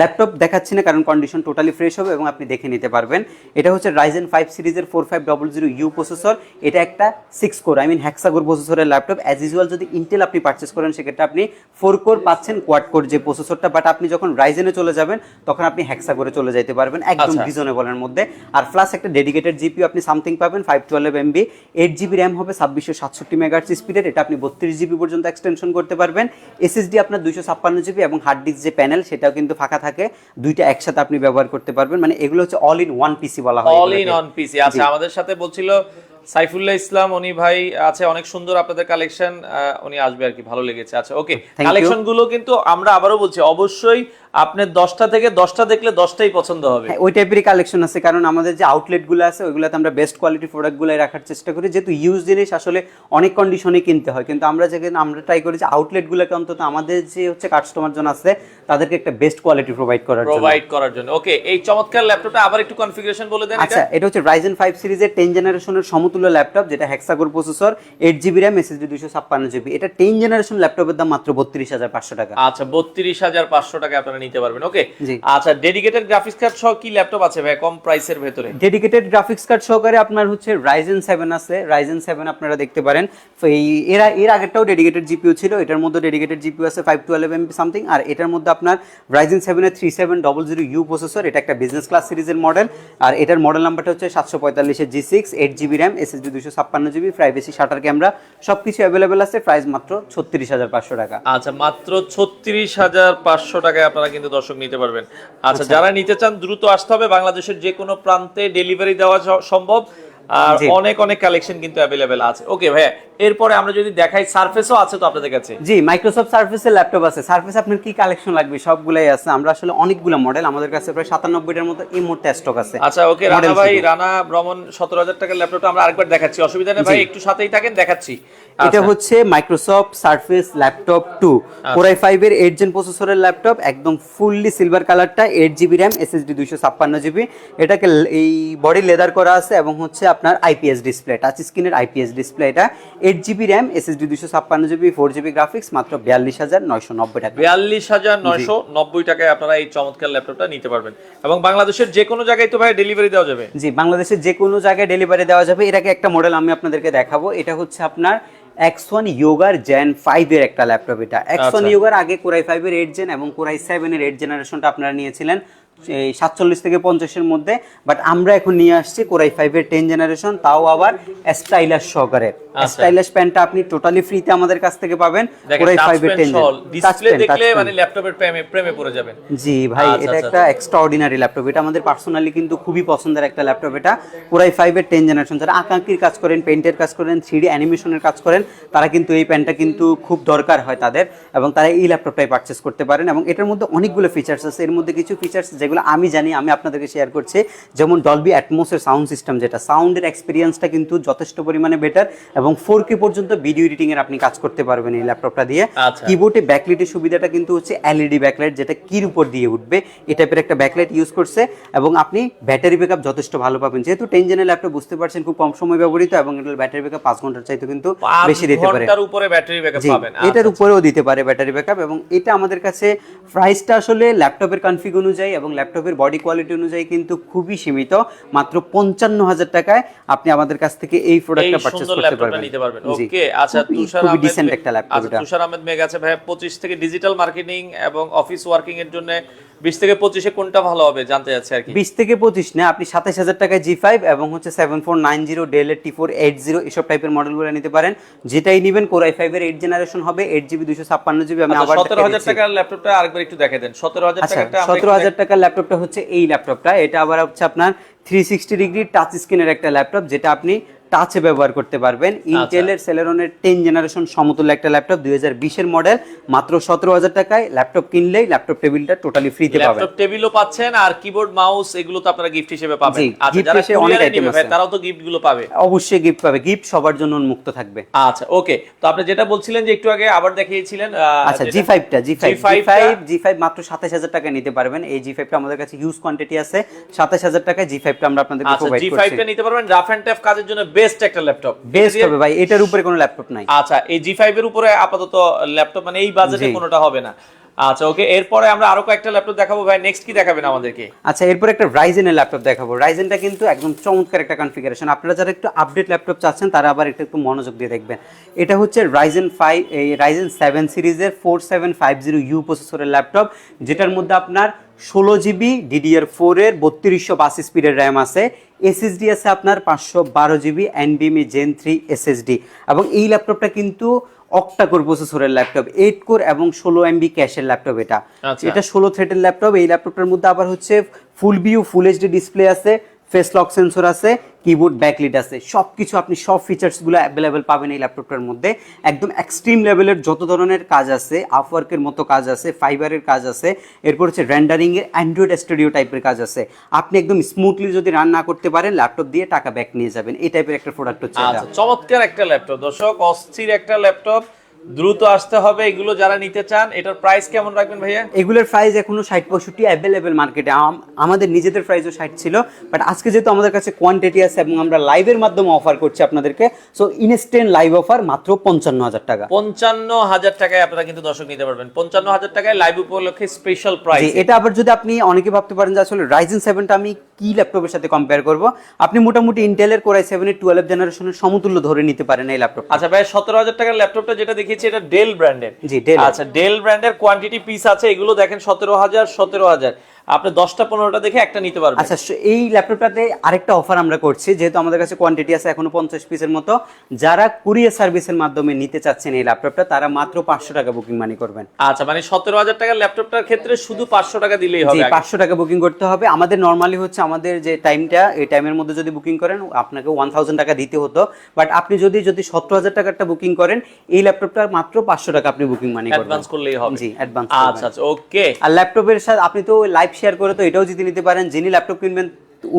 ল্যাপটপ দেখাচ্ছি না কারণ কন্ডিশন টোটালি ফ্রেশ হবে এবং আপনি দেখে নিতে পারবেন। এটা হচ্ছে Ryzen 5 সিরিজের 4500U প্রসেসর। এটা একটা 6 কোর হেক্সাগোর প্রসেসরের ল্যাপটপ। অ্যাজ ইউজুয়াল যদি ইন্টেল আপনি পারচেস করেন সেক্ষেত্রে আপনি 4 কোর পাচ্ছেন, কোয়াড কোর যে প্রসেসরটা, বাট আপনি যখন রাইজেনে চলে যাবেন তখন আপনি হেক্সাগোরে চলে যেতে পারবেন একদম আচ্ছা। রিজনেবলের মধ্যে। আর প্লাস একটা ডেডিকেটেড জিপিইউ আপনি সামথিং পাবেন 512 MB, 8GB RAM হবে 2667 মেগাহার্টজ স্পিডের। এটা আপনি 32GB পর্যন্ত এক্সটেনশন করতে পারবেন। SSD আপনার 256GB এবং হার্ড ডিস্ক যে প্যানেল সেটাও কিন্তু ফাঁকা থাকে, দুইটা একসাথে আপনি ব্যবহার করতে পারবেন। মানে এগুলো হচ্ছে অল ইন ওয়ান পিসি বলা হয়, অল ইন অন পিসি। আচ্ছা, আমাদের সাথে বলছিল সাইফুল্লাহ ইসলাম, উনি ভাই আছে, অনেক সুন্দর আপনাদের কালেকশন, উনি আসবে আর কি, ভালো লেগেছে। আচ্ছা, ওকে, you. কালেকশন গুলো কিন্তু আমরা আবারও বলছি, অবশ্যই আপনি 10টা থেকে 10টা দেখলে 10টাই পছন্দ হবে। হ্যাঁ, ওই টাইপেরই কালেকশন আছে, কারণ আমাদের যে আউটলেটগুলো আছে ওইগুলোতে আমরা বেস্ট কোয়ালিটি প্রোডাক্টগুলোই রাখার চেষ্টা করি, যেহেতু ইউজ জিনিস আসলে অনেক কন্ডিশনে কিনতে হয়, কিন্তু আমরা যেখানে আমরা ট্রাই করি যে আউটলেটগুলোকে অন্তত আমাদের যে হচ্ছে কাস্টমার জন আছে তাদেরকে একটা বেস্ট কোয়ালিটি প্রোভাইড করার জন্য। ওকে, এই চমৎকার ল্যাপটপটা আবার একটু কনফিগারেশন বলে দেন। আচ্ছা, এটা হচ্ছে Ryzen 5 সিরিজের 10 জেনারেশনের সমতুল্য ল্যাপটপ, যেটা হেক্সাগোর processor, 8GB RAM, SSD 256GB। এটা 10 জেনারেশন ল্যাপটপের দাম মাত্র 32,500 টাকা। আচ্ছা, 32,500 টাকায় আপনারা নিতে পারবেন। ওকে, জি। আচ্ছা, ডেডিকেটেড গ্রাফিক্স কার্ড সহ কি ল্যাপটপ আছে ভাই কম প্রাইসের ভেতরে? ডেডিকেটেড গ্রাফিক্স কার্ড সহকারে আপনার হচ্ছে Ryzen 7 আছে, Ryzen 7 আপনারা দেখতে পারেন। তো এর আগেরটাও ডেডিকেটেড জিপিইউ ছিল, এটার মধ্যে ডেডিকেটেড জিপিইউ আছে 512 MB সামথিং। আর এটার মধ্যে আপনার Ryzen 7 এর 3700U প্রসেসর, এটা একটা বিজনেস ক্লাস সিরিজের মডেল। আর এটার মডেল নাম্বারটা হচ্ছে 745 এর G6, 8GB RAM, SSD 256GB, privacy shutter camera, সবকিছু অ্যাভেলেবেল আছে। প্রাইস মাত্র 36,500 টাকা। আচ্ছা, মাত্র 36,500 টাকায় আপনারা কিন্তু দর্শক নিতে পারবেন। আচ্ছা, যারা নিতে চান দ্রুত আসতে হবে, বাংলাদেশের যে কোনো প্রান্তে ডেলিভারি দেওয়া সম্ভব, আর অনেক অনেক কালেকশন কিন্তু অ্যাভেলেবেল আছে। ওকে ভাইয়া, এরপরে আমরা যদি দেখাই, সারফেসও আছে তো আপনাদের কাছে? জি, মাইক্রোসফট সারফেসের ল্যাপটপ আছে। সারফেস আপনার কি কালেকশন লাগবে সবগুলাই আছে, আমরা আসলে অনেকগুলো মডেল, আমাদের কাছে প্রায় 97টার মতো এই মুহূর্তে স্টক আছে। আচ্ছা, ওকে রানা ভাই, রানা ভ্রমণ 17,000 টাকার ল্যাপটপটা আমরা আরেকবার দেখাচ্ছি, অসুবিধা নেই ভাই, একটু সাথেই থাকেন, দেখাচ্ছি। এটা হচ্ছে Microsoft surface laptop 2, Core i5 এর 8 জেন প্রসেসরের ল্যাপটপ, একদম ফুললি সিলভার কালারটা, 8GB RAM, SSD 256GB। এটাকে এই বডি লেদার করা আছে এবং হচ্ছে আপনার আইপিএস ডিসপ্লে, টাচ স্ক্রিনের আইপিএস ডিসপ্লে। এটা 8GB RAM, SSD 256GB, 4GB graphics, মাত্র 42,990 টাকা। 42,990 টাকায় আপনারা এই চমৎকার ল্যাপটপটা নিতে পারবেন, এবং বাংলাদেশের যে কোনো জায়গায় তো ভাই ডেলিভারি দেওয়া যাবে? জি, বাংলাদেশের যে কোনো জায়গায় ডেলিভারি দেওয়া যাবে। এর আগে একটা মডেল আমি আপনাদেরকে দেখাবো, এটা হচ্ছে আপনার X1 Yoga Gen 5 এর একটা ল্যাপটপ। এটা X1 Yoga আগে Core i5 এর 8 জেন এবং Core i7 এর 8 জেনারেশনটা আপনারা নিয়েছিলেন 47 থেকে 50 এর মধ্যে, বাট আমরা এখন নিয়ে আসছি Core i5 এর 10 জেনারেশন, তাও আবার স্টাইলাশ সহকারে। স্টাইলাশ প্যানটা আপনি টোটালি ফ্রিতে আমাদের কাছ থেকে পাবেন। Core i5 এর 10 ডিসপ্লে দেখলে মানে ল্যাপটপের প্রেমে পড়ে যাবেন। জি ভাই, এটা একটা এক্সট্রাঅর্ডিনারি ল্যাপটপ। এটা আমাদের পার্সোনালি কিন্তু খুবই পছন্দের একটা ল্যাপটপ। এটা Core i5 এর 10 জেনারেশন। যারা আঁকাআঁকির কাজ করেন, পেইন্টের কাজ করেন, 3D অ্যানিমেশনের কাজ করেন, তারা কিন্তু এই প্যানটা কিন্তু খুব দরকার হয় তাদের, এবং তারা এই ল্যাপটপটাই পারচেজ করতে পারেন। এবং এটার মধ্যে অনেকগুলো ফিচার্স আছে। এর মধ্যে কিছু ফিচার্স যেগুলো আমি জানি, আমি আপনাদেরকে শেয়ার করছি, যেমন ডলবি অ্যাটমসের সাউন্ড সিস্টেম, যেটা সাউন্ডের এক্সপিরিয়েন্সটা কিন্তু যথেষ্ট পরিমাণে বেটার, এবং 4K পর্যন্ত ভিডিও এডিটিং এর আপনি কাজ করতে পারবেন এই ল্যাপটপটা দিয়ে। কিবোর্ডে ব্যাকলাইটের সুবিধাটা কিন্তু হচ্ছে এলইডি ব্যাকলাইট, যেটা কির উপর দিয়ে উঠবে, এই টাইপের একটা ব্যাকলাইট ইউজ করছে, এবং আপনি ব্যাটারি ব্যাকআপ যথেষ্ট ভালো পাবেন। যেহেতু 10 জেনের ল্যাপটপ বুঝতে পারছেন খুব কম সময় ব্যবহৃত, এবং এটার ব্যাটারি ব্যাকআপ 5 ঘন্টার চাইতে কিন্তু বেশি দিতে পারে। এটার উপরে ব্যাটারি ব্যাকআপ পাবেন, এটার উপরেও দিতে পারে ব্যাটারি ব্যাকআপ। এবং এটা আমাদের কাছে প্রাইসটা আসলে ল্যাপটপের কনফিগ অনুযায়ী এবং ল্যাপটপের বডি কোয়ালিটি অনুযায়ী কিন্তু খুবই সীমিত। মাত্র 55,000 টাকায় আপনি আমাদের কাছ থেকে এই প্রোডাক্টটা পারচেজ করতে পারবেন। পারবেন, নিতে পারবেন। ওকে, আচ্ছা তুষার খুবই আহমেদ ডিসেন্ট একটা ল্যাপটপ আচ্ছা এটা। তুষার আহমেদ মেঘ আছে ভাই 25 থেকে ডিজিটাল মার্কেটিং এবং অফিস ওয়ার্কিং এর জন্য 20 থেকে 25 এ কোনটা ভালো হবে জানতে চাচ্ছি আর কি। 20 থেকে 25 না, আপনি 27000 টাকায় G5 এবং হচ্ছে 7490 ডেল এর T480 এসব টাইপের মডেলগুলো নিতে পারেন। যেটাই নেবেন Core i5 এর 8 জেনারেশন হবে, 8GB 256GB। আমি আবার 17000 টাকার ল্যাপটপটা আরেকবার একটু দেখাই দেন। 17000 আচ্ছা, টাকাটা 17000 টাকার ল্যাপটপটা হচ্ছে এই ল্যাপটপটা। এটা আবার হচ্ছে আপনার 360 ডিগ্রি টাচ স্ক্রিনের একটা ল্যাপটপ, যেটা আপনি টাচে ব্যবহার করতে পারবেন। ইন্টেলের সেলেরনের 10 জেনারেশন সমতুল্য একটা ল্যাপটপ, 2020 এর মডেল, মাত্র 17000 টাকায় ল্যাপটপ কিনলেই ল্যাপটপ টেবিলটা টোটালি ফ্রিতে পাবেন। ল্যাপটপ টেবিলও পাচ্ছেন আর কিবোর্ড মাউস এগুলো তো আপনারা গিফট হিসেবে পাবেন। জি, আচ্ছা gift যারা হিসেবে অনেক কুরিয়ারে item নিবে ভাই আছে। তারাও তো গিফট গুলো পাবে। অবশ্যই গিফট পাবে, গিফট সবার জন্য উন্মুক্ত থাকবে। আচ্ছা ওকে, তো আপনি যেটা বলছিলেন যে একটু আগে আবার দেখিয়েছিলেন আচ্ছা যেটা- G5 মাত্র 27000 টাকায় নিতে পারবেন। এই G5 টা আমাদের কাছে হিউজ কোয়ান্টিটি আছে, 27000 টাকায় G5 টা আমরা আপনাদেরকে আচ্ছা প্রোভাইড G5 করছি। টা নিতে পারবেন, রাফ এন্ড টাফ কাজের জন্য বেস্ট একটা ল্যাপটপ। বেস্ট হবে ভাই, এটার উপরে কোনো ল্যাপটপ নাই। আচ্ছা এই G5 এর উপরে আপাতত ল্যাপটপ মানে এই বাজেটে জি। কোনোটা হবে না। আচ্ছা ওকে, এরপরে আমরা আরো কয়েকটা ল্যাপটপ দেখাবো ভাই। নেক্সট কি দেখাবেন আমাদেরকে? আচ্ছা, এরপর একটা Ryzen এর ল্যাপটপ দেখাবো। Ryzenটা কিন্তু একদম চমৎকার একটা কনফিগারেশন। আপনারা যারা একটু আপডেট ল্যাপটপ চাচ্ছেন তারা আবার একটু মনোযোগ দিয়ে দেখবেন। এটা হচ্ছে Ryzen 7 সিরিজের 4750U প্রসেসরের ল্যাপটপ, যেটার মধ্যে আপনার 16GB DDR4 এর 3252 স্পিডের র্যাম আছে, এসএসডি আছে আপনার 512GB NVMe Gen 3 SSD। এবং এই ল্যাপটপটা কিন্তু অক্টা কোর প্রসেসরের ল্যাপটপ, 8 কোর এবং 16 MB ক্যাশের ল্যাপটপ। আচ্ছা। এটা 16 থ্রেডের ল্যাপটপ। এই ল্যাপটপটার মধ্যে আবার হচ্ছে ফুল ভিউ ফুল এইচডি ডিসপ্লে আছে, ফেস লক সেন্সর আছে, কিবোর্ড ব্যাকলিট আছে। সবকিছু আপনি সব ফিচার্সগুলো অ্যাভেলেবেল পাবেন এই ল্যাপটপটার মধ্যে। একদম এক্সট্রিম লেভেলের যত ধরনের কাজ আছে, আপওয়ার্কের মতো কাজ আছে, ফাইবারের কাজ আছে, এরপর হচ্ছে রেন্ডারিং এর অ্যান্ড্রয়েড স্টুডিও টাইপের কাজ আছে। আপনি একদম স্মুথলি যদি রান না করতে পারেন, ল্যাপটপ দিয়ে টাকা ব্যাক নিয়ে যাবেন, এই টাইপের একটা প্রোডাক্ট হচ্ছে এটা। আচ্ছা চমৎকার একটা ল্যাপটপ দর্শক, অস্থির একটা ল্যাপটপ, দ্রুত আসতে হবে এগুলো যারা নিতে চান। এটার প্রাইস কেমন রাখবেন ভাইয়া? এগুলোর প্রাইস এখনো 60-65 অ্যাভেলেবেল মার্কেটে। আমাদের নিজেদের প্রাইসও 60 ছিল, বাট আজকে যেহেতু আমাদের কাছে কোয়ান্টিটি আছে এবং আমরা লাইভের মাধ্যমে অফার করছি আপনাদেরকে, সো ইনস্ট্যান্ট লাইভ অফার মাত্র 55000 টাকা। 55000 টাকায় আপনারা কিন্তু দর্শক নিতে পারবেন। 55000 টাকায় লাইভ উপলক্ষে স্পেশাল প্রাইস। এটা আবার যদি আপনি অনেকে ভাবতে পারেন যে আসলে Ryzen 7 টা আমি কি ল্যাপটপের সাথে কম্পেয়ার করব, আপনি মোটামুটি ইন্টেলের Core i7 এর 12 জেনারেশনের সমতুল্য ধরে নিতে পারেন এই ল্যাপটপ। আচ্ছা ভাই 17000 টাকার ল্যাপটপটা যেটা দেখিয়েছি এটা ডেল ব্র্যান্ডের। জি, Dell। আচ্ছা ডেল ব্র্যান্ডের কোয়ান্টিটি পিস আছে, এগুলো দেখেন 17000 আপনি 10টা 15টা দেখে একটা নিতে পারবেন। আচ্ছা, এই ল্যাপটপটাতে আরেকটা অফার আমরা করছি, যেহেতু আমাদের কাছে কোয়ান্টিটি আছে এখনো 50 পিসের মতো। যারা কুরিয়ার সার্ভিসের মাধ্যমে নিতে চাচ্ছেন এই ল্যাপটপটা, তারা মাত্র 500 টাকা বুকিং মানি করবেন। আচ্ছা মানে 17000 টাকার ল্যাপটপটার ক্ষেত্রে শুধু 500 টাকা দিলেই জি, হবে আগে। 500 টাকা বুকিং করতে হবে। আমাদের নরমালি হচ্ছে আমাদের যে টাইমটা, এই টাইমের মধ্যে যদি বুকিং করেন আপনাকে 1000 টাকা দিতে হতো, বাট আপনি যদি 17000 টাকারটা বুকিং করেন, এই ল্যাপটপটা মাত্র 500 টাকা আপনি বুকিং মানি করবেন। অ্যাডভান্স করলেই হবে। জি, অ্যাডভান্স। আচ্ছা আচ্ছা ওকে। আর ল্যাপটপের সাথে আপনি তো লাইভ শেয়ার করে তো এটাও জিতে নিতে পারেন। যিনি ল্যাপটপ কিনবেন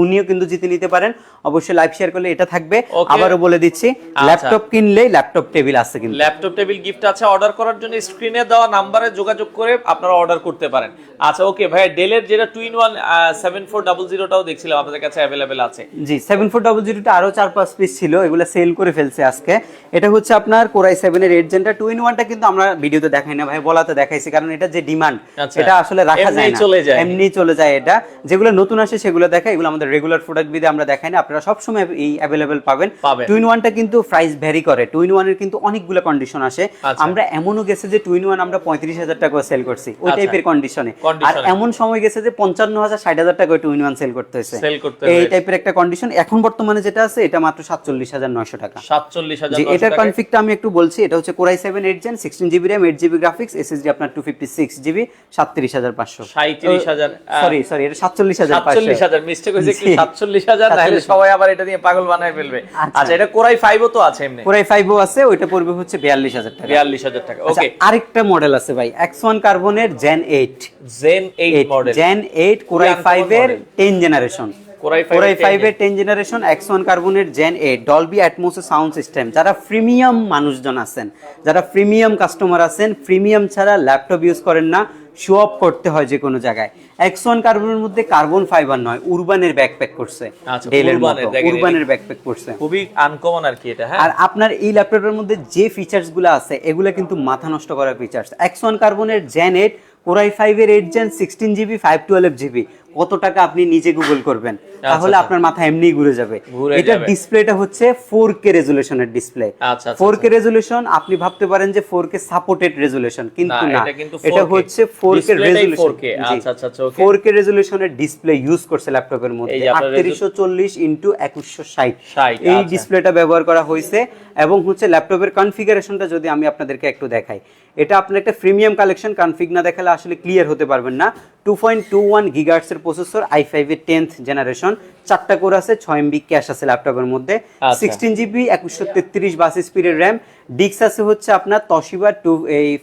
উনিও কিন্তু জিতে নিতে পারেন। অবশ্যই লাইভ শেয়ার করলে এটা থাকবে। Okay. আবারও বলে দিচ্ছি, ল্যাপটপ কিনলেই ল্যাপটপ টেবিল আছে কিন্তু। ল্যাপটপ টেবিল গিফট আছে। অর্ডার করার জন্য স্ক্রিনে দেওয়া নাম্বারে যোগাযোগ করে আপনারা অর্ডার করতে পারেন। আচ্ছা ওকে ভাই, ডেলের যেটা 2-in-1 7400 টাও দেখছিলাম আপনাদের কাছে অ্যাভেলেবেল আছে। জি, 7400 টা আরো 4-5 পিস ছিল, এগুলো সেল করে ফেলছে আজকে। এটা হচ্ছে আপনার Core i7 এর 8 জেনটা 2-in-1 টা, কিন্তু আমরা ভিডিওতে দেখাই না ভাই, বলাতে দেখাইছি, কারণ এটা যে ডিমান্ড আচ্ছা। এটা আসলে রাখা যায় এমনিই না, চলে যায়। এমনি চলে যায়। এটা যেগুলো নতুন আসে সেগুলো দেখাই, এগুলো আমাদের রেগুলার প্রোডাক্ট বিদে আমরা দেখাই না। আপনারা সব সময় এই অ্যাভেলেবেল পাবেন। 2-in-1 টা কিন্তু প্রাইস ভ্যারি করে। 2-in-1 এর কিন্তু অনেকগুলো কন্ডিশন আসে। আচ্ছা। আমরা এমনও গেছে যে 2-in-1 আমরা 35000 টাকা সেল করছি ওই আচ্ছা। টাইপের কন্ডিশনে। আর কন্ডিশনে। এমন সময় গেছে যে 55000 60000 টাকা 2-in-1 সেল করতে হয়েছে। সেল করতে এই হয়েছে। টাইপের একটা কন্ডিশন। এখন বর্তমানে যেটা আছে এটা মাত্র 47900 টাকা। 47900 যে এটার কনফিগটা আমি একটু বলছি, এটা হচ্ছে Core i7 8 gen 16GB RAM 8GB graphics, SSD আপনার 256GB 37500। 37000 সরি এটা 47500। 47000 মিস্টেক হয়েছে কি, জি। 47000 নাহলে সবাই আবার এটা নিয়ে পাগল বানায় ফেলবে। আচ্ছা এটা Core i5 ও তো আছে এমনি। Core i5 ও আছে, ওইটা পড়বে হচ্ছে 42000 টাকা। 42000 টাকা আচ্ছা, ওকে। আরেকটা মডেল আছে ভাই, X1 কার্বনের Gen 8 Zen 8 model. Gen 8 Core i5 এর 10 জেনারেশন। Core Core i5 এর 10 জেনারেশন X1 কার্বনের Gen 8 Dolby Atmos sound system. যারা প্রিমিয়াম মানুষজন আছেন, যারা প্রিমিয়াম কাস্টমার আছেন, প্রিমিয়াম ছাড়া ল্যাপটপ ইউজ করেন না, শো অফ করতে হয় যে কোনো জায়গায়, X1 কার্বনের মধ্যে কার্বন ফাইবার নয়, উরবানের ব্যাকপ্যাক করছে। আচ্ছা, ডেলের মতো উরবানের, দেখেন উরবানের ব্যাকপ্যাক করছে। খুবই আনকমন আর কি এটা। হ্যাঁ, আর আপনার এই ল্যাপটপের মধ্যে যে ফিচার্স গুলো আছে এগুলো কিন্তু মাথা নষ্ট করার ফিচার্স। X1 কার্বনের Gen 8 Core i5 এর 8 জেন 16GB 512GB, কত টাকা আপনি নিজে গুগল করবেন, তাহলে আচ্ছা। আপনার মাথা এমনিই ঘুরে যাবে। ঘুরে এটা যাবে। ডিসপ্লেটা হচ্ছে 4K রেজুলেশনের ডিসপ্লে। আচ্ছা, 4K রেজুলেশন, আপনি ভাবতে পারেন যে 4K সাপোর্টেড রেজুলেশন, কিন্তু না, না, এটা কিন্তু এটা 4K হচ্ছে 4K ডিসপ্লেটাই রেজুলেশন। 4K আচ্ছা আচ্ছা আচ্ছা ওকে 4K রেজুলেশনের ডিসপ্লে ইউজ করছে ল্যাপটপের এই মধ্যে, যে আপনার 3840 ইনটু 2160 60, এই আচ্ছা। ডিসপ্লেটা ব্যবহার করা হয়েছে। এবং হচ্ছে ল্যাপটপের কনফিগারেশনটা যদি আমি আপনাদেরকে একটু দেখাই, এটা আপনার একটা প্রিমিয়াম কালেকশন, কনফিগ না দেখালে আসলে ক্লিয়ার হতে পারবেন না। 2.21 গিগাহার্টজ এর প্রসেসর, i5 এর 10th জেনারেশন, 4টা কোর আছে, 6 MB ক্যাশ আছে ল্যাপটপের মধ্যে, আচ্ছা। 16GB 2133 বাস স্পিডের র্যাম, ডিস্ক আছে হচ্ছে আপনার Toshiba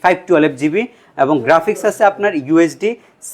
512GB, এবং গ্রাফিক্স আছে আপনার UHD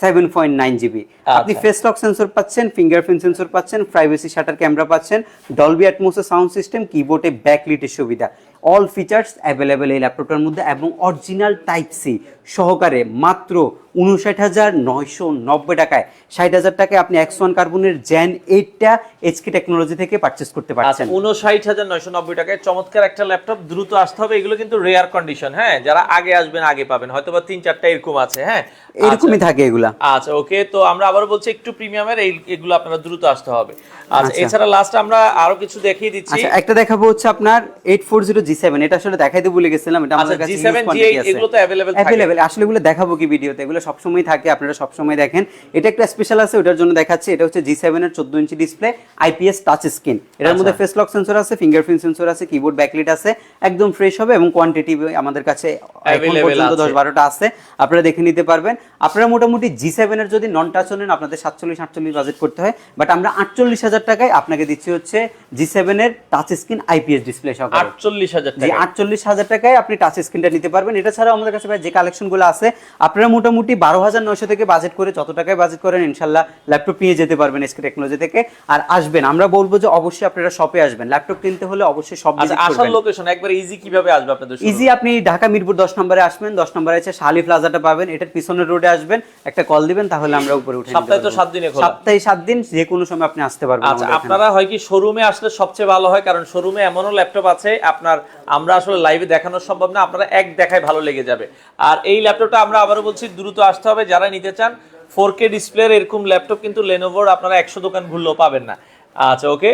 7.9GB। আপনি আচ্ছা। ফেস লক সেন্সর পাচ্ছেন, ফিঙ্গারপ্রিন্ট সেন্সর পাচ্ছেন, প্রাইভেসি শাটার ক্যামেরা পাচ্ছেন, ডলবি অ্যাটমসের সাউন্ড সিস্টেম, কিবোর্ডে ব্যাকলিটের সুবিধা, অল ফিচার্স অ্যাভেলেবেল এই ল্যাপটপটার মধ্যে, এবং অরিজিনাল টাইপ সি সহকারে মাত্র 59,990 টাকায়, 60,000 টাকায় আপনি X1 কার্বনের জেন 8টা এইচকে টেকনোলজি থেকে পারচেজ করতে আচ্ছা পারছেন। 59,990 টাকায় চমৎকার একটা ল্যাপটপ, দ্রুত আসতে হবে। এগুলো কিন্তু রেয়ার কন্ডিশন, হ্যাঁ, যারা আগে আসবেন আগে পাবেন, হয়তো বা 3-4টা এরকম আছে, হ্যাঁ এরকমই থাকে এগুলা। আচ্ছা ওকে, তো আমরা আবারও বলছি একটু প্রিমিয়ামের এগুলো আপনারা দ্রুত আসতে হবে। আচ্ছা, আচ্ছা। এছাড়া লাস্ট আমরা আরো কিছু দেখিয়ে দিচ্ছি। আচ্ছা, একটা দেখাবো হচ্ছে আপনার 840 G7, এটা আসলে দেখাইতে ভুলে গেছিলাম, এটা আমাদের আচ্ছা, কাছে G7, G8 এগুলো তো available থাকে। अवेलेबल, আসলে এগুলো দেখাবো কি ভিডিওতে, এগুলো সবসময় থাকে, আপনারা সবসময় দেখেন। এটা একটা স্পেশাল আছে, ওটার জন্য দেখাচ্ছি। এটা হচ্ছে G7 এর 14 inch display, IPS touch screen, এটার মধ্যে ফেস লক সেন্সর আছে, ফিঙ্গারপ্রিন্ট সেন্সর আছে, কিবোর্ড ব্যাকলিট আছে, একদম ফ্রেশ হবে, এবং কোয়ান্টিটি আমাদের কাছে এখন Available পর্যন্ত আছে। 10-12টা আছে, আপনারা দেখে নিতে পারবেন। আপনারা মোটামুটি G7 এর যদি নন টাচ নেন, আপনাদের 47-48 বাজেট করতে হয়, বাট আমরা 48,000 টাকায় আপনাকে দিচ্ছি হচ্ছে G7 এর টাচ স্ক্রিন IPS ডিসপ্লে সহকারে। 48,000 জি, টাকা। 48,000 টাকায় আপনি টাচ স্ক্রিনটা নিতে পারবেন। এটা ছাড়াও আমাদের কাছে ভাই যে কালেকশনগুলো আছে, আপনারা মোটামুটি 12,900 থেকে বাজেট করে, যত টাকায় বাজেট করেন ইনশাল্লাহ ল্যাপটপ নিয়ে যেতে পারবেন এসকে টেকনোলজি থেকে। আর আসবেন, আমরা বলবো যে অবশ্যই আপনারা শপে আসবেন, ল্যাপটপ কিনতে হলে অবশ্যই শপ আচ্ছা, ভিজিট আসার করবেন। লোকেশন একবার ইজি কিভাবে আসবে আপনাদের? ইজি, আপনি ঢাকা মিরপুর 10 নম্বরে আসবেন, 10 নম্বরে এসে শালি প্লাজাটা পাবেন, এটার পিছনের রোডে আসবেন, একটা কল দিবেন, তাহলে আমরা উপরে উঠে নিতে সপ্তাহে তো পারবো। 7 দিনে খোলা। সপ্তাহে 7 দিন, যে কোনো সময় আপনি আসতে পারবেন আচ্ছা, আমাদের এখানে। আপনারা হয় কি শোরুমে আসলে সবচেয়ে ভালো হয়, কারণ শোরুমে এমনও ল্যাপটপ আছে আপনার আমরা আসলে লাইভে দেখানো সম্ভব না, আপনারা এক দেখায় ভালো লেগে যাবে। আর এই ল্যাপটপটা আমরা আবারও বলছি দ্রুত আসতে হবে, যারা নিতে চান 4K ডিসপ্লের এরকম ল্যাপটপ কিন্তু লেনোভোর আপনারা 100 দোকান ঘুরলেও পাবেন না। আচ্ছা ওকে,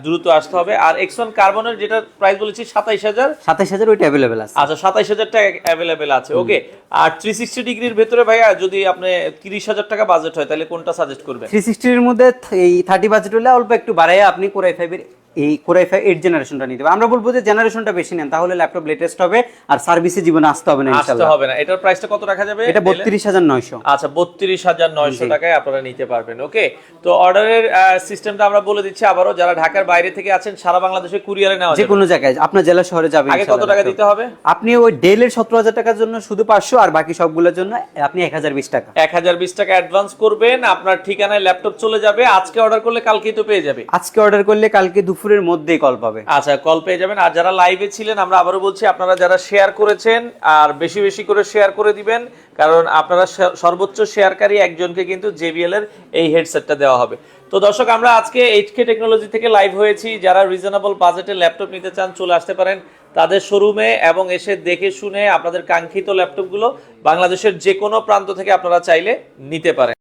দ্রুত আসতে হবে। আর X1 কার্বনের যেটা প্রাইস বলেছি 27,000, 27,000 ওইটা অ্যাভেলেবেল আছে। আচ্ছা 27,000 টাকা অ্যাভেলেবেল আছে ওকে। আর 360 ডিগ্রির ভেতরে ভাইয়া যদি আপনি 30,000 টাকা বাজেট হয়, তাহলে কোনটা সাজেস্ট করবেন? 360 এর মধ্যে এই 30 বাজেট হলে অল্প একটু বাড়ায় আপনি Core i5 এর এই Core i5 8 জেনারেশনটা নিতে হবে। আমরা বলবো যে জেনারেশনটা বেশি নেন, তাহলে ল্যাপটপ লেটেস্ট হবে, আর সার্ভিসে জীবনে আসতে হবে না আসতে ইনশাআল্লাহ। হবে না। এটার প্রাইসটা কত রাখা যাবে? এটা 32,900। আচ্ছা 32,900 টাকায় আপনারা নিতে পারবেন ওকে। তো অর্ডারের সিস্টেমটা আমরা বলে দিচ্ছি আবারও, যারা ঢাকার বাইরে থেকে আছেন সারা বাংলাদেশে কুরিয়ারে নেওয়া যে যাবে। কোনো জায়গায় আপনার জেলা শহরে যাবে আগে কত টাকা দিতে হবে? আপনি ওই ডেলের 17,000 টাকার জন্য শুধু 500, আর বাকি সবগুলোর জন্য আপনি 1020 টাকা। 1020 টাকা অ্যাডভান্স করবেন, আপনার ঠিকানায় ল্যাপটপ চলে যাবে। আজকে অর্ডার করলে কালকেই তো পেয়ে যাবে। আজকে অর্ডার করলে কালকে দুপুরের মধ্যেই কল পাবে। আচ্ছা, কল পেয়ে যাবেন। আর যারা লাইভে ছিলেন, আমরা আবারও বলছি আপনারা যারা শেয়ার করেছেন, আর বেশি বেশি করে শেয়ার করে দিবেন, কারণ আপনারা সর্বোচ্চ শেয়ারকারী একজনকে কিন্তু JBL এর এই হেডসেটটা দেওয়া হবে। তো দর্শক, আমরা আজকে HK টেকনোলজি থেকে লাইভ হয়েছি। যারা রিজনেবল বাজেটে ল্যাপটপ নিতে চান চলে আসতে পারেন তাদের শোরুমে, এবং এসে দেখে শুনে আপনাদের কাঙ্ক্ষিত ল্যাপটপগুলো বাংলাদেশের যে কোনো প্রান্ত থেকে আপনারা চাইলে নিতে পারেন।